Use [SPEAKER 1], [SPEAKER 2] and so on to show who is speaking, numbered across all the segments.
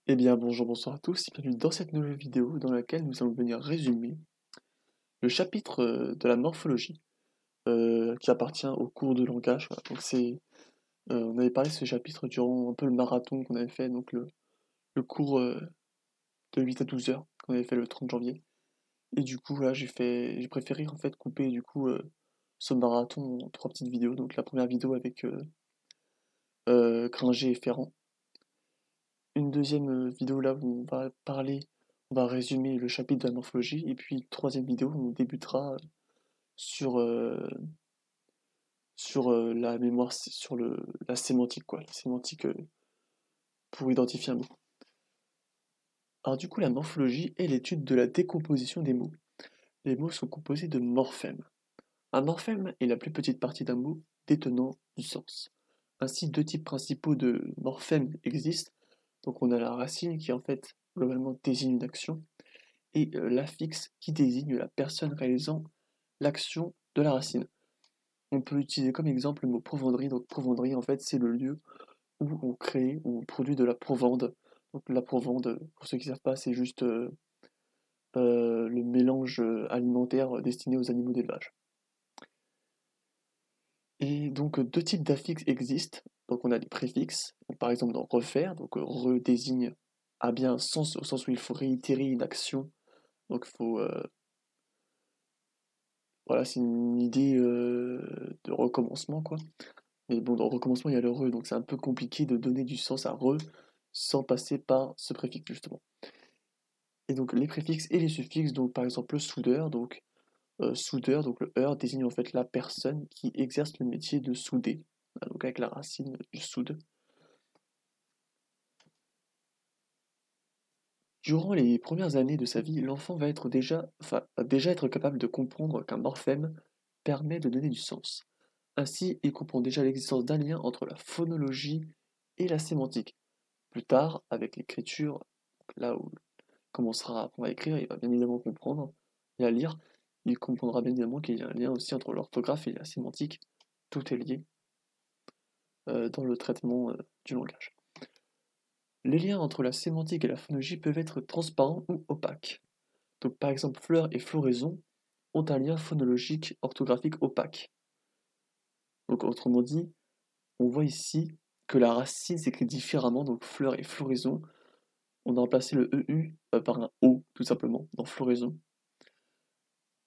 [SPEAKER 1] Eh bien bonjour, bonsoir à tous, bienvenue dans cette nouvelle vidéo dans laquelle nous allons venir résumer le chapitre de la morphologie qui appartient au cours de langage. Voilà. Donc on avait parlé de ce chapitre durant un peu le marathon qu'on avait fait, donc le cours de 8 à 12 heures qu'on avait fait le 30 janvier. Et du coup là j'ai préféré en fait couper du coup ce marathon en trois petites vidéos. Donc la première vidéo avec Gringer et Ferrand. Une deuxième vidéo là où on va résumer le chapitre de la morphologie, et puis une troisième vidéo où on débutera sur, la mémoire, sur la sémantique quoi, la sémantique pour identifier un mot. Alors du coup la morphologie est l'étude de la décomposition des mots. Les mots sont composés de morphèmes. Un morphème est la plus petite partie d'un mot détenant du sens. Ainsi, deux types principaux de morphèmes existent. Donc on a la racine qui en fait globalement désigne une action, et l'affixe qui désigne la personne réalisant l'action de la racine. On peut utiliser comme exemple le mot provendrie. Donc provendrie en fait c'est le lieu où on crée, où on produit de la provende. Donc la provende, pour ceux qui ne savent pas, c'est juste le mélange alimentaire destiné aux animaux d'élevage. Et donc deux types d'affixes existent. Donc on a les préfixes, donc, par exemple dans refaire, donc re désigne a bien un sens au sens où il faut réitérer une action. Donc il faut voilà, c'est une idée de recommencement quoi. Mais bon, dans recommencement il y a le re, donc c'est un peu compliqué de donner du sens à re sans passer par ce préfixe justement. Et donc les préfixes et les suffixes, donc par exemple le soudeur, soudeur, donc le heure désigne en fait la personne qui exerce le métier de souder. Voilà, donc avec la racine du soude. Durant les premières années de sa vie, l'enfant va déjà être capable de comprendre qu'un morphème permet de donner du sens. Ainsi, il comprend déjà l'existence d'un lien entre la phonologie et la sémantique. Plus tard, avec l'écriture, là où il commencera à apprendre à écrire, il va bien évidemment comprendre et à lire. Il comprendra bien évidemment qu'il y a un lien aussi entre l'orthographe et la sémantique. Tout est lié dans le traitement du langage. Les liens entre la sémantique et la phonologie peuvent être transparents ou opaques. Donc par exemple, fleur et floraison ont un lien phonologique orthographique opaque. Donc autrement dit, on voit ici que la racine s'écrit différemment, donc fleur et floraison. On a remplacé le EU par un O, tout simplement, dans floraison.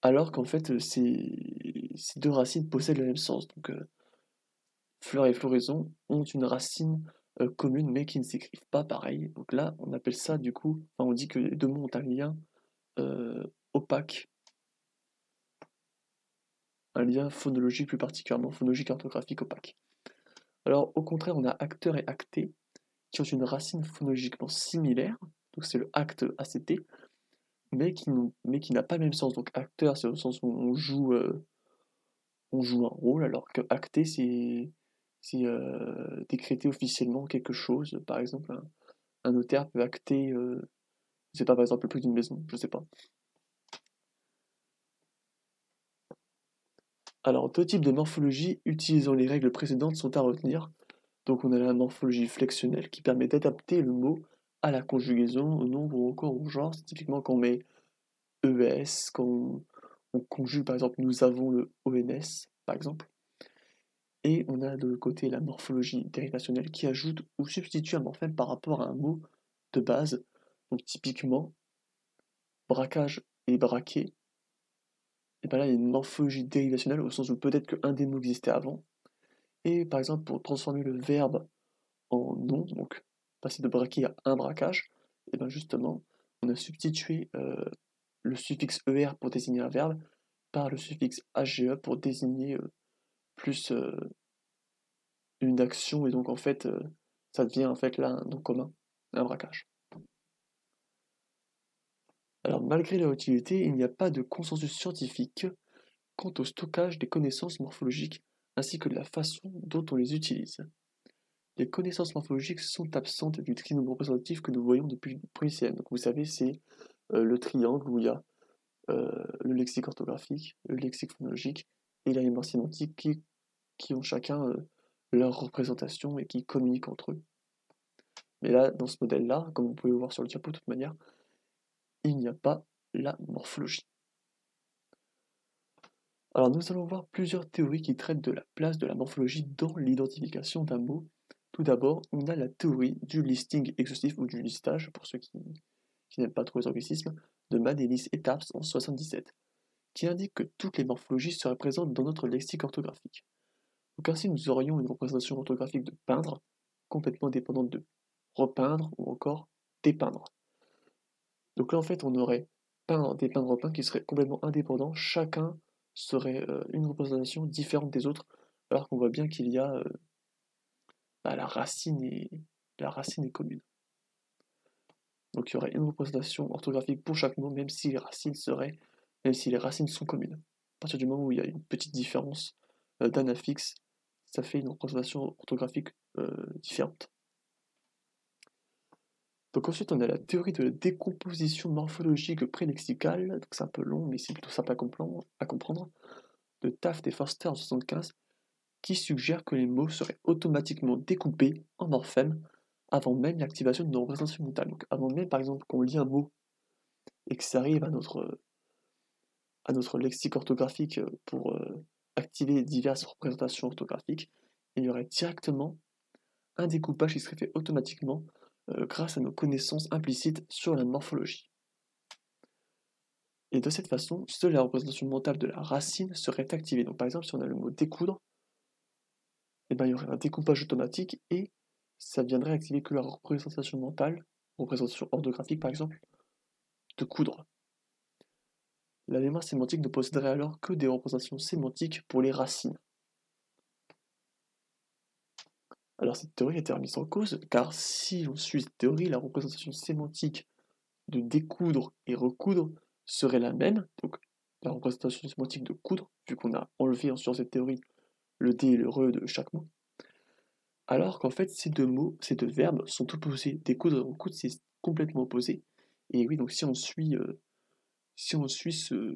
[SPEAKER 1] Alors qu'en fait, ces deux racines possèdent le même sens. Donc fleur et floraison ont une racine commune, mais qui ne s'écrivent pas pareil. Donc là, on appelle ça du coup, enfin on dit que les deux mots ont un lien opaque, un lien phonologique plus particulièrement, phonologique et orthographique opaque. Alors au contraire, on a acteur et acté, qui ont une racine phonologiquement similaire, donc c'est le acte ACT, mais qui n'a pas le même sens. Donc acteur, c'est au sens où on joue un rôle, alors que acter, c'est décréter officiellement quelque chose. Par exemple, un notaire peut acter, je sais pas, par exemple, le prix d'une maison, je sais pas. Alors, deux types de morphologie utilisant les règles précédentes sont à retenir. Donc on a la morphologie flexionnelle qui permet d'adapter le mot à la conjugaison, au nombre ou encore au genre. C'est typiquement quand on met ES, quand on conjugue par exemple nous avons le ONS, par exemple. Et on a de l'autre côté la morphologie dérivationnelle qui ajoute ou substitue un morphème par rapport à un mot de base. Donc typiquement, braquage et braquer, et bien là il y a une morphologie dérivationnelle au sens où peut-être qu'un des mots existait avant. Et par exemple pour transformer le verbe en nom, donc passer de braquer à un braquage, et bien justement on a substitué le suffixe ER pour désigner un verbe par le suffixe AGE pour désigner plus une action, et donc en fait ça devient en fait là un nom commun, un braquage. Alors malgré leur utilité, il n'y a pas de consensus scientifique quant au stockage des connaissances morphologiques ainsi que de la façon dont on les utilise. Les connaissances morphologiques sont absentes du trinôme représentatif que nous voyons depuis le premier siècle. Donc vous savez, c'est le triangle où il y a le lexique orthographique, le lexique phonologique et la mémoire sémantique qui ont chacun leur représentation et qui communiquent entre eux. Mais là, dans ce modèle-là, comme vous pouvez le voir sur le diapo de toute manière, il n'y a pas la morphologie. Alors nous allons voir plusieurs théories qui traitent de la place de la morphologie dans l'identification d'un mot. Tout d'abord, on a la théorie du listing exhaustif ou du listage, pour ceux qui n'aiment pas trop les anglicismes, de Manelis et Taps en 77, qui indique que toutes les morphologies seraient présentes dans notre lexique orthographique. Donc ainsi nous aurions une représentation orthographique de peindre, complètement dépendante de repeindre ou encore dépeindre. Donc là en fait on aurait peindre, dépeindre, repeindre qui seraient complètement indépendants, chacun serait une représentation différente des autres, alors qu'on voit bien qu'il y a la racine est commune. Donc il y aurait une représentation orthographique pour chaque mot, même si les racines sont communes. À partir du moment où il y a une petite différence d'un affixe, ça fait une représentation orthographique différente. Donc ensuite on a la théorie de la décomposition morphologique prélexicale, donc c'est un peu long mais c'est plutôt simple à comprendre, de Taft et Forster en 1975, qui suggère que les mots seraient automatiquement découpés en morphèmes avant même l'activation d'une représentation mentale. Donc avant même par exemple qu'on lit un mot et que ça arrive à notre lexique orthographique pour activer diverses représentations orthographiques, il y aurait directement un découpage qui serait fait automatiquement grâce à nos connaissances implicites sur la morphologie. Et de cette façon, seule la représentation mentale de la racine serait activée. Donc par exemple, si on a le mot découdre, eh ben, il y aurait un découpage automatique et ça viendrait activer que la représentation mentale, représentation orthographique par exemple, de coudre. La mémoire sémantique ne posséderait alors que des représentations sémantiques pour les racines. Alors cette théorie a été remise en cause, car si on suit cette théorie, la représentation sémantique de découdre et recoudre serait la même, donc la représentation sémantique de coudre, vu qu'on a enlevé sur cette théorie le D et le RE de chaque mot, alors qu'en fait ces deux verbes sont opposés. Découdre et recoudre, c'est complètement opposé. Et oui, donc si on suit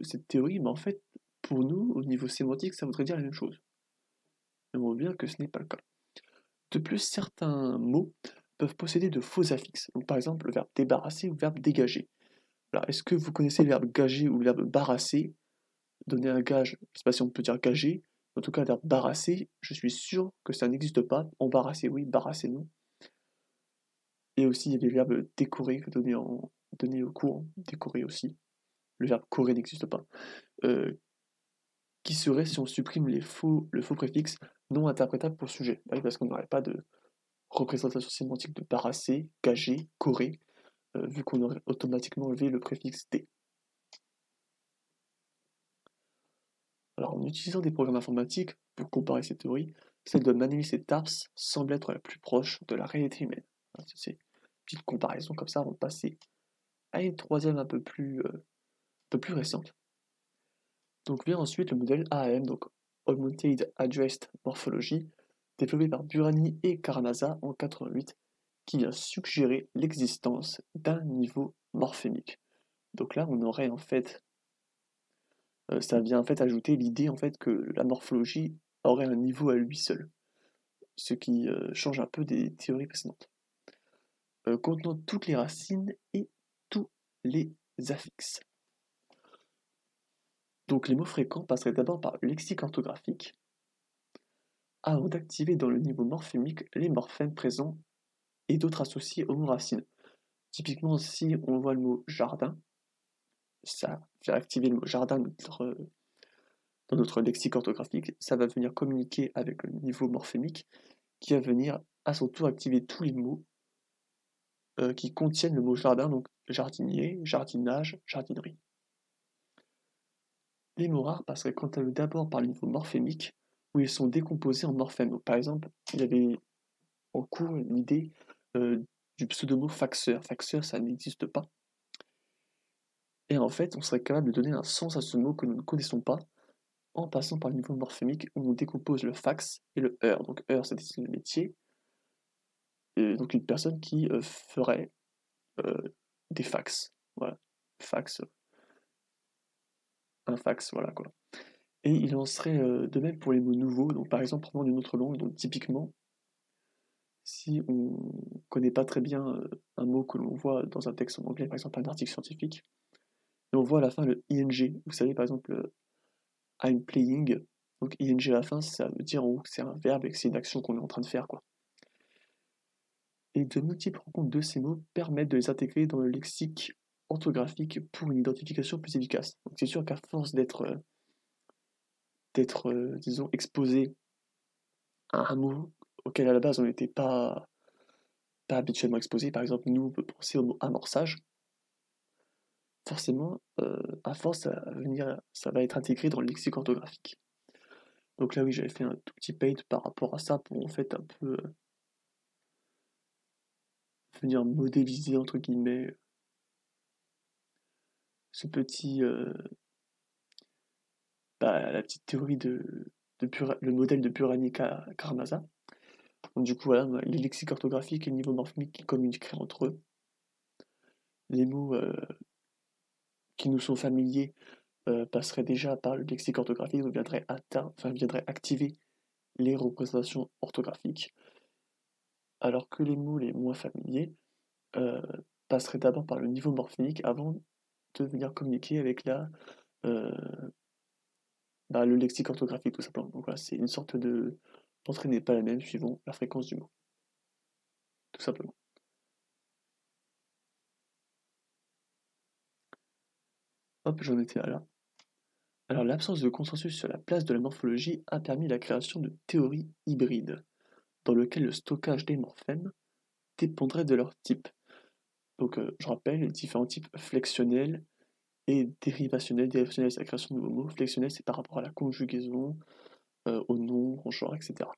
[SPEAKER 1] cette théorie, mais en fait, pour nous, au niveau sémantique, ça voudrait dire la même chose. Mais on voit bien que ce n'est pas le cas. De plus, certains mots peuvent posséder de faux affixes. Donc, par exemple, le verbe débarrasser ou le verbe dégager. Alors, est-ce que vous connaissez le verbe gager ou le verbe barrasser? Donner un gage, je ne sais pas si on peut dire gager, en tout cas le verbe barrasser, je suis sûr que ça n'existe pas. Embarrasser, oui, barrasser, non. Et aussi, il y a les verbes décorer, donner au cours, décorer aussi. Le verbe corer n'existe pas. Qui serait si on supprime le faux préfixe non interprétable pour sujet. Bah oui, parce qu'on n'aurait pas de représentation sémantique de barrasser, gager, corer, vu qu'on aurait automatiquement enlevé le préfixe D. Alors en utilisant des programmes informatiques pour comparer ces théories, celle de Manelis et Tarps semble être la plus proche de la réalité humaine. C'est une petite comparaison comme ça avant de passer à une troisième un peu plus récente. Donc vient ensuite le modèle AAM, donc Augmented Addressed Morphology, développé par Burani et Karamazov en 88, qui vient suggérer l'existence d'un niveau morphémique. Donc là, on aurait en fait, ça vient en fait ajouter l'idée en fait que la morphologie aurait un niveau à lui seul, ce qui change un peu des théories précédentes. Contenant toutes les racines et tous les affixes. Donc les mots fréquents passeraient d'abord par le lexique orthographique, avant d'activer dans le niveau morphémique les morphèmes présents et d'autres associés aux mots racines. Typiquement, si on voit le mot jardin, ça fait activer le mot jardin dans notre lexique orthographique, ça va venir communiquer avec le niveau morphémique qui va venir à son tour activer tous les mots qui contiennent le mot jardin, donc jardinier, jardinage, jardinerie. Les mots rares passeraient quant à eux d'abord par le niveau morphémique, où ils sont décomposés en morphèmes. Donc, par exemple, il y avait en cours l'idée du pseudomot faxeur. Faxeur, ça n'existe pas. Et en fait, on serait capable de donner un sens à ce mot que nous ne connaissons pas en passant par le niveau morphémique où on décompose le fax et le heure. Donc heure, ça désigne le métier. Et donc une personne qui ferait des fax. Voilà. Fax. Un fax, voilà quoi. Et il en serait de même pour les mots nouveaux. Donc par exemple, prendre une autre langue. Donc typiquement, si on connaît pas très bien un mot que l'on voit dans un texte en anglais, par exemple un article scientifique, et on voit à la fin le ing. Vous savez, par exemple, I'm playing, donc ing à la fin, ça veut dire en gros que c'est un verbe et que c'est une action qu'on est en train de faire, quoi. Et de multiples rencontres de ces mots permettent de les intégrer dans le lexique orthographique pour une identification plus efficace. Donc c'est sûr qu'à force d'être, disons, exposé à un mot auquel à la base on n'était pas habituellement exposé, par exemple nous on peut penser au mot amorçage, forcément à force ça va être intégré dans le lexique orthographique. Donc là oui j'avais fait un tout petit paint par rapport à ça pour en fait un peu venir modéliser entre guillemets ce petit la petite théorie le modèle de Burani-Karamasa. Donc du coup voilà, les lexiques orthographiques et le niveau morphemique qui communiqueraient entre eux. Les mots qui nous sont familiers passeraient déjà par le lexique orthographique, donc viendraient activer les représentations orthographiques, alors que les mots les moins familiers euh, passeraient d'abord par le niveau morphemique avant de venir communiquer avec euh, le lexique orthographique tout simplement. Donc voilà, c'est une sorte de... L'entrée n'est pas la même suivant la fréquence du mot, tout simplement. Hop, j'en étais à là. Alors l'absence de consensus sur la place de la morphologie a permis la création de théories hybrides, dans lesquelles le stockage des morphèmes dépendrait de leur type. Donc je rappelle les différents types flexionnels et dérivationnels. Dérivationnel, c'est la création de nouveaux mots. Flexionnel, c'est par rapport à la conjugaison, au nom, au genre, etc.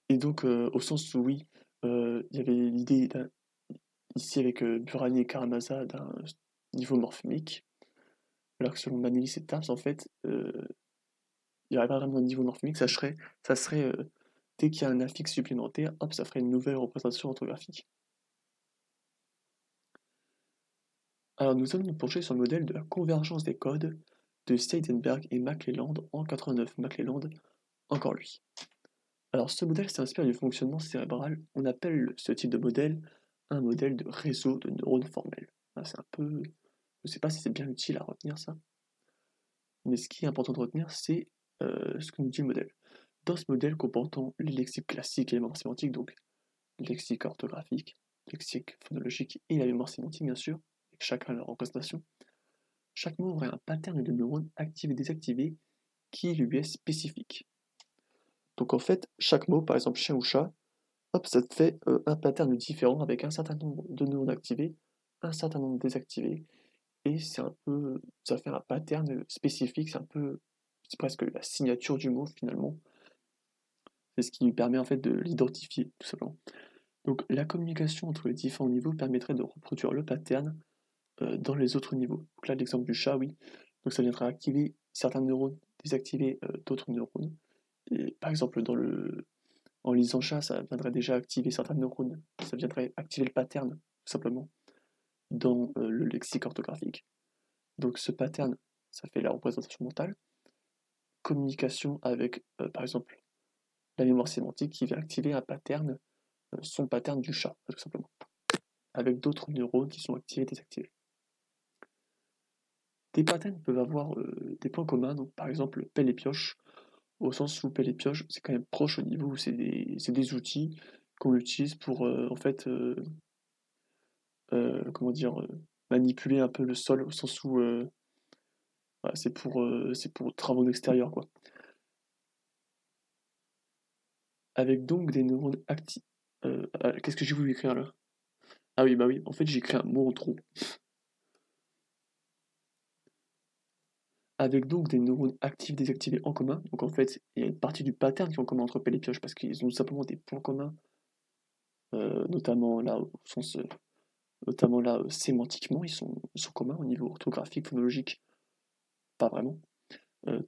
[SPEAKER 1] Et donc, au sens où oui, il y avait l'idée ici avec Burani et Karamasa d'un niveau morphemique, alors que selon Manelis et Tarbes, en fait, il n'y aurait pas vraiment de niveau morphemique, ça serait dès qu'il y a un affixe supplémentaire, hop, ça ferait une nouvelle représentation orthographique. Alors nous allons nous pencher sur le modèle de la convergence des codes de Seidenberg et McClelland en 89. McClelland, encore lui. Alors ce modèle s'inspire du fonctionnement cérébral. On appelle ce type de modèle un modèle de réseau de neurones formels. Ah, c'est un peu... Je ne sais pas si c'est bien utile à retenir ça, mais ce qui est important de retenir, c'est ce que nous dit le modèle. Dans ce modèle comportant les lexiques classiques et les mémoires sémantiques, donc lexique orthographique, lexique phonologique et la mémoire sémantique bien sûr, avec chacun leur représentation, chaque mot aurait un pattern de neurones activé et désactivé qui lui est spécifique. Donc en fait, chaque mot, par exemple chien ou chat, hop, ça te fait un pattern différent avec un certain nombre de neurones activés, un certain nombre désactivés, et ça fait un pattern spécifique, c'est presque la signature du mot finalement. C'est ce qui lui permet en fait de l'identifier, tout simplement. Donc la communication entre les différents niveaux permettrait de reproduire le pattern dans les autres niveaux. Donc là, l'exemple du chat, oui. Donc ça viendrait activer certains neurones, désactiver d'autres neurones. Et par exemple, en lisant chat, ça viendrait déjà activer certains neurones. Ça viendrait activer le pattern, tout simplement, dans le lexique orthographique. Donc ce pattern, ça fait la représentation mentale. Communication avec, par exemple, la mémoire sémantique qui vient activer un pattern, son pattern du chat, tout simplement. Avec d'autres neurones qui sont activés et désactivés. Des patterns peuvent avoir des points communs, donc par exemple pelle et pioche, au sens où pelle et pioche, c'est quand même proche au niveau où c'est des outils qu'on utilise pour en fait comment dire manipuler un peu le sol au sens où voilà, c'est pour travaux d'extérieur quoi. Avec donc des neurones actifs. Qu'est-ce que j'ai voulu écrire là? Ah oui bah oui, en fait j'ai écrit un mot en trop. Avec donc des neurones actifs désactivés en commun. Donc en fait, il y a une partie du pattern qui est en commun entre pelle et pioche parce qu'ils ont tout simplement des points communs, notamment là au sens notamment là sémantiquement, ils sont communs au niveau orthographique, phonologique, pas vraiment,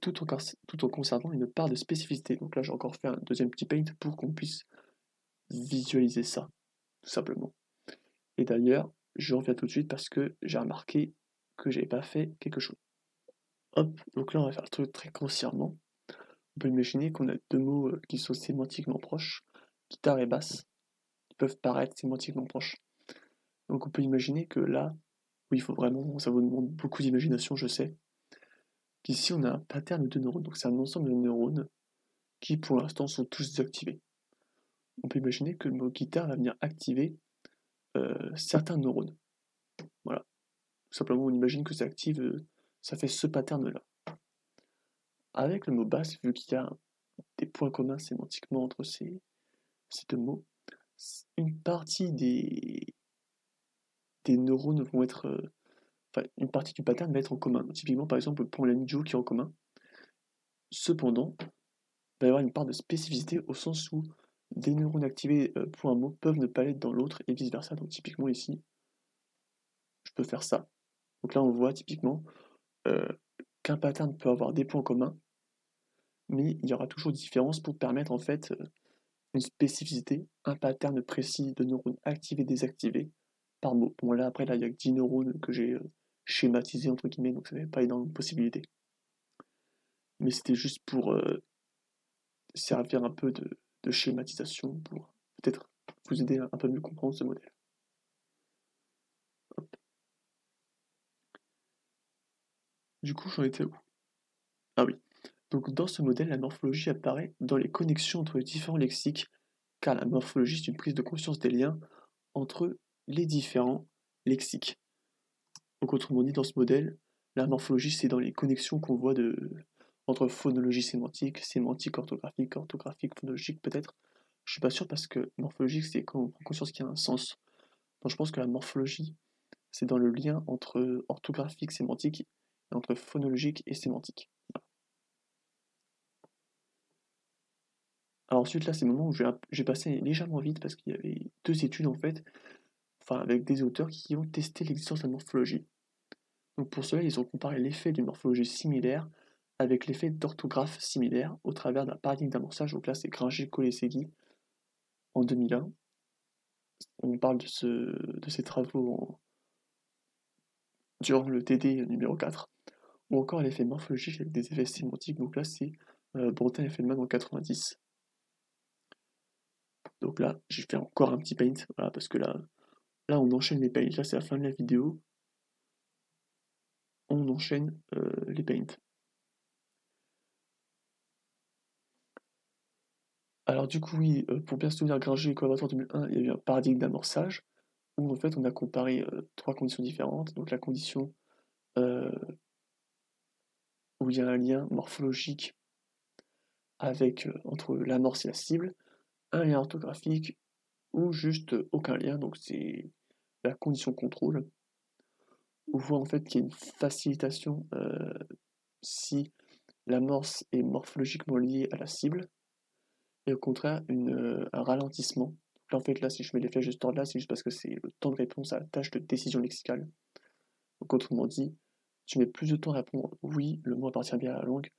[SPEAKER 1] tout en conservant une part de spécificité. Donc là, j'ai encore fait un deuxième petit paint pour qu'on puisse visualiser ça, tout simplement. Et d'ailleurs, je reviens tout de suite parce que j'ai remarqué que j'avais pas fait quelque chose. Hop, donc là, on va faire le truc très grossièrement. On peut imaginer qu'on a deux mots qui sont sémantiquement proches, guitare et basse, qui peuvent paraître sémantiquement proches. Donc on peut imaginer que là, oui, il faut vraiment, ça vous demande beaucoup d'imagination, je sais, qu'ici on a un pattern de neurones, donc c'est un ensemble de neurones qui pour l'instant sont tous désactivés. On peut imaginer que le mot guitare va venir activer certains neurones. Voilà. Tout simplement, on imagine que ça active, ça fait ce pattern-là. Avec le mot basse, vu qu'il y a des points communs sémantiquement entre ces deux mots, une partie des neurones vont être. Enfin, une partie du pattern va être en commun. Typiquement, par exemple, pour la Nijo qui est en commun. Cependant, il va y avoir une part de spécificité au sens où des neurones activés pour un mot peuvent ne pas l'être dans l'autre et vice-versa. Donc, typiquement, ici, je peux faire ça. Donc là, on voit typiquement qu'un pattern peut avoir des points communs, mais il y aura toujours des différences pour permettre en fait une spécificité, un pattern précis de neurones activés et désactivés par mot. Bon là après là il y a que 10 neurones que j'ai schématisé entre guillemets, donc ça n'avait pas énormément de possibilités. Mais c'était juste pour servir un peu de schématisation pour peut-être vous aider à un peu mieux comprendre ce modèle. Hop. Du coup j'en étais où? Ah oui. Donc dans ce modèle, la morphologie apparaît dans les connexions entre les différents lexiques, car la morphologie c'est une prise de conscience des liens entre les différents lexiques. Donc autrement dit, dans ce modèle, la morphologie, c'est dans les connexions qu'on voit entre phonologie sémantique, sémantique orthographique, orthographique phonologique peut-être. Je suis pas sûr parce que morphologique, c'est quand on prend conscience qu'il y a un sens. Donc je pense que la morphologie, c'est dans le lien entre orthographique, sémantique, et entre phonologique et sémantique. Voilà. Alors ensuite, là, c'est le moment où j'ai passé légèrement vite parce qu'il y avait deux études en fait, enfin avec des auteurs qui ont testé l'existence de la morphologie. Donc pour cela, ils ont comparé l'effet d'une morphologie similaire avec l'effet d'orthographe similaire au travers d'un paradigme d'amorçage. Donc là, c'est Gringer-Collet-Segui en 2001. On parle de ces travaux durant le TD numéro 4. Ou encore l'effet morphologique avec des effets sémantiques. Donc là, c'est Brontin et Feldman en 90. Donc là, j'ai fait encore un petit paint, voilà, parce que là, on enchaîne les paints. Là, c'est la fin de la vidéo. On enchaîne les paints. Alors du coup, oui, pour bien se souvenir, Gringer et Collaborateur 2001, il y a eu un paradigme d'amorçage, où en fait on a comparé trois conditions différentes. Donc la condition euh, où il y a un lien morphologique avec, entre l'amorce et la cible, un lien orthographique, ou juste aucun lien, donc c'est la condition contrôle. On voit en fait qu'il y a une facilitation si l'amorce est morphologiquement liée à la cible, et au contraire un ralentissement. Donc là, en fait, là, si je mets les flèches de ce ordre-là, c'est juste parce que c'est le temps de réponse à la tâche de décision lexicale. Donc autrement dit, tu mets plus de temps à répondre oui, le mot appartient bien à la langue,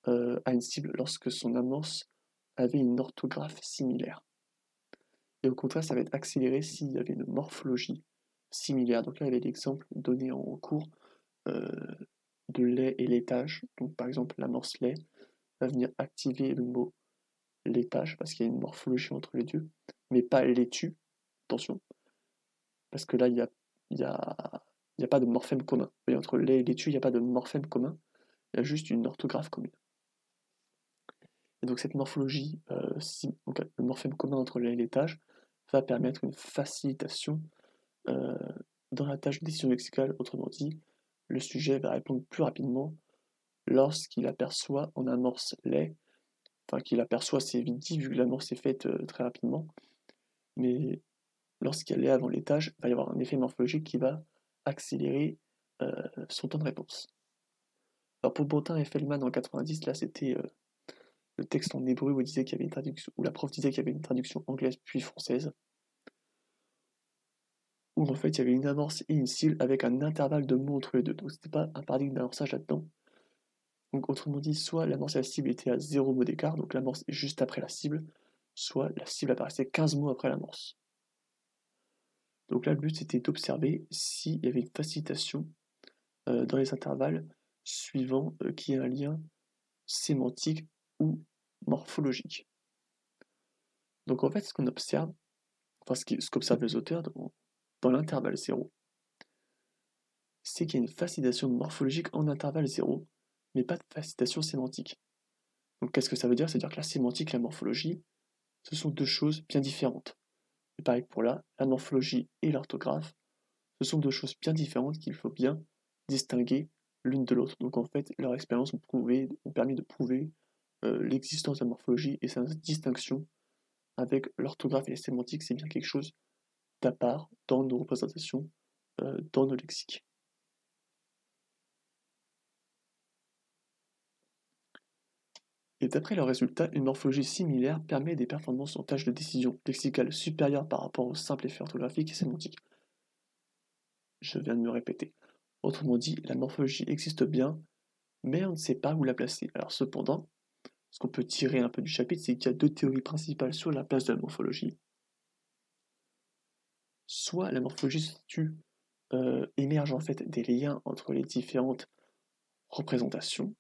[SPEAKER 1] à une cible lorsque son amorce avait une orthographe similaire. Et au contraire, ça va être accéléré s'il y avait une morphologie similaire. Donc là, il y avait l'exemple donné en cours euh, de lait et laitage. Donc par exemple, l'amorce lait va venir activer le mot laitage parce qu'il y a une morphologie entre les deux, mais pas laitue, attention, parce que là, il y a pas de morphème commun. Vous voyez, entre lait et laitue, il n'y a pas de morphème commun, il y a juste une orthographe commune. Et donc cette morphologie, donc le morphème commun entre lait et laitage, va permettre une facilitation euh, dans la tâche de décision lexicale. Autrement dit, le sujet va répondre plus rapidement lorsqu'il aperçoit en amorce lait, enfin qu'il aperçoit, c'est vite dit vu que l'amorce est faite très rapidement, mais lorsqu'il y a lait avant laitage, il va y avoir un effet morphologique qui va accélérer son temps de réponse. Alors pour Bottin et Feldman en 90, là c'était le texte en hébreu où, il disait qu'il y avait une traduction, où la prof disait qu'il y avait une traduction anglaise puis française, où en fait il y avait une amorce et une cible avec un intervalle de mots entre les deux. Donc c'était pas un paradigme d'amorçage là-dedans. Donc autrement dit, soit l'amorce et la cible étaient à 0 mots d'écart, donc l'amorce est juste après la cible, soit la cible apparaissait 15 mots après l'amorce. Donc là, le but c'était d'observer s'il y avait une facilitation dans les intervalles suivant qu'il y ait un lien sémantique ou morphologiques. Donc en fait, ce qu'on observe, enfin ce qu'observent les auteurs dans l'intervalle 0, c'est qu'il y a une fascination morphologique en intervalle 0, mais pas de fascination sémantique. Donc qu'est-ce que ça veut dire? C'est-à-dire que la sémantique et la morphologie, ce sont deux choses bien différentes. Et pareil pour la morphologie et l'orthographe, ce sont deux choses bien différentes qu'il faut bien distinguer l'une de l'autre. Donc en fait, leurs expériences ont permis de prouver l'existence de la morphologie et sa distinction avec l'orthographe et la sémantique, c'est bien quelque chose d'à part dans nos représentations, dans nos lexiques. Et d'après leurs résultats, une morphologie similaire permet des performances en tâches de décision lexicale supérieures par rapport aux simples effets orthographiques et sémantiques. Je viens de me répéter. Autrement dit, la morphologie existe bien, mais on ne sait pas où la placer. Alors cependant, ce qu'on peut tirer un peu du chapitre, c'est qu'il y a deux théories principales sur la place de la morphologie. Soit la morphologie se situe, émerge en fait des liens entre les différentes représentations,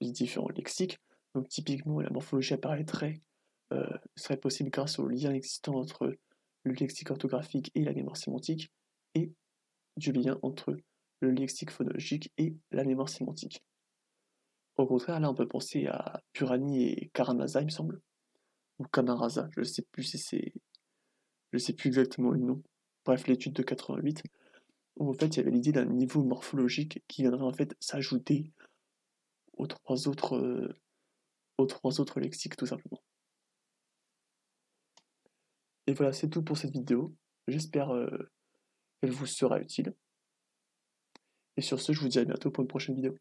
[SPEAKER 1] les différents lexiques. Donc typiquement, la morphologie serait possible grâce au lien existant entre le lexique orthographique et la mémoire sémantique, et du lien entre le lexique phonologique et la mémoire sémantique. Au contraire, là, on peut penser à Purani et Karamazov, il me semble, ou Camarasa, je sais sais plus exactement le nom. Bref, l'étude de 88, où en fait il y avait l'idée d'un niveau morphologique qui viendrait en fait s'ajouter aux trois autres lexiques tout simplement. Et voilà, c'est tout pour cette vidéo. J'espère qu'elle vous sera utile. Et sur ce, je vous dis à bientôt pour une prochaine vidéo.